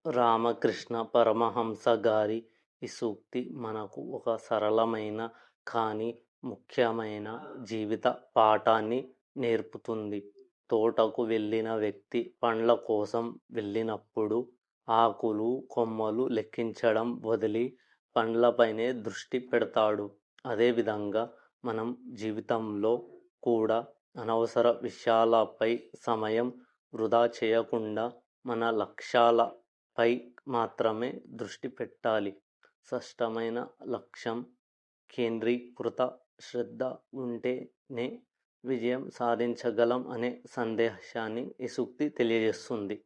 రామకృష్ణ పరమహంస గారి ఈ సూక్తి మనకు ఒక సరళమైన కానీ ముఖ్యమైన జీవిత పాఠాన్ని నేర్పుతుంది. తోటకు వెళ్ళిన వ్యక్తి పండ్ల కోసం వెళ్ళినప్పుడు ఆకులు, కొమ్మలు లెక్కించడం వదిలి పండ్లపైనే దృష్టి పెడతాడు. అదేవిధంగా మనం జీవితంలో కూడా అనవసర విషయాలపై సమయం వృధా చేయకుండా మన లక్ష్యాలపై మాత్రమే దృష్టి పెట్టాలి. స్పష్టమైన లక్ష్యం, కేంద్రీకృత శ్రద్ధ ఉంటేనే విజయం సాధించగలం అనే సందేశాన్ని ఈ సూక్తి తెలియజేస్తుంది.